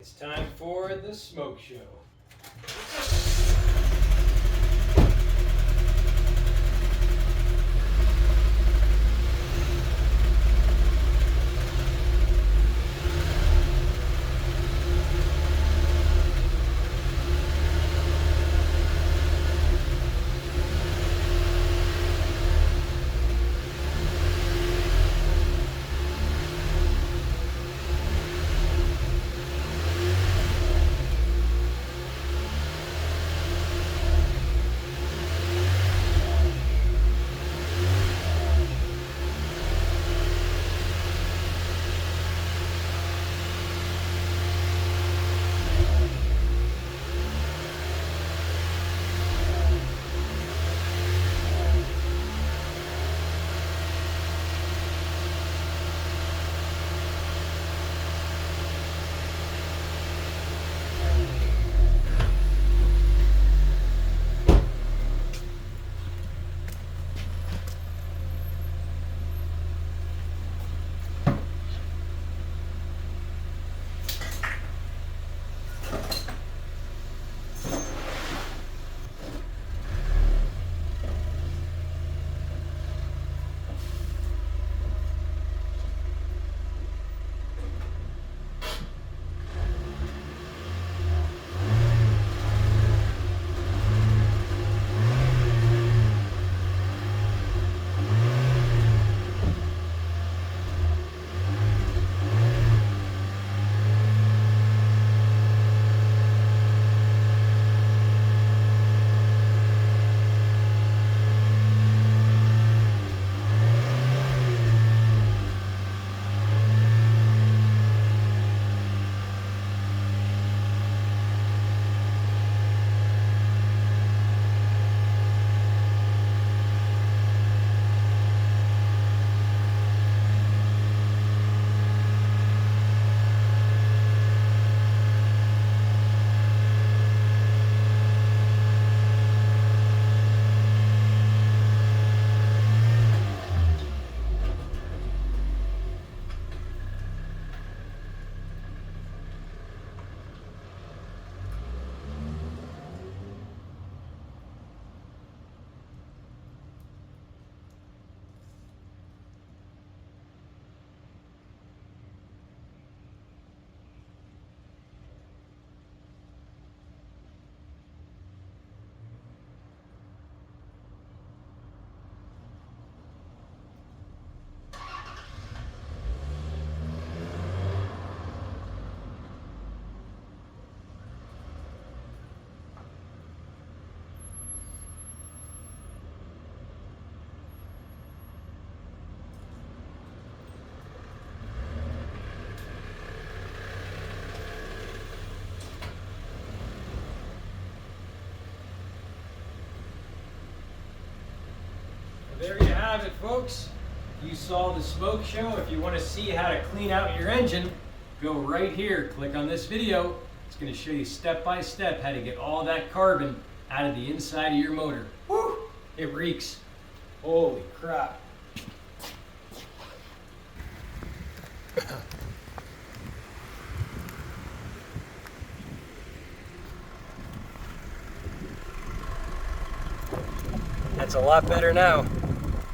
It's time for the smoke show. There you have it, folks. You saw the smoke show. If you want to see how to clean out your engine, go right here. Click on this video. It's going to show you step by step how to get all that carbon out of the inside of your motor. Woo! It reeks. Holy crap. That's a lot better now.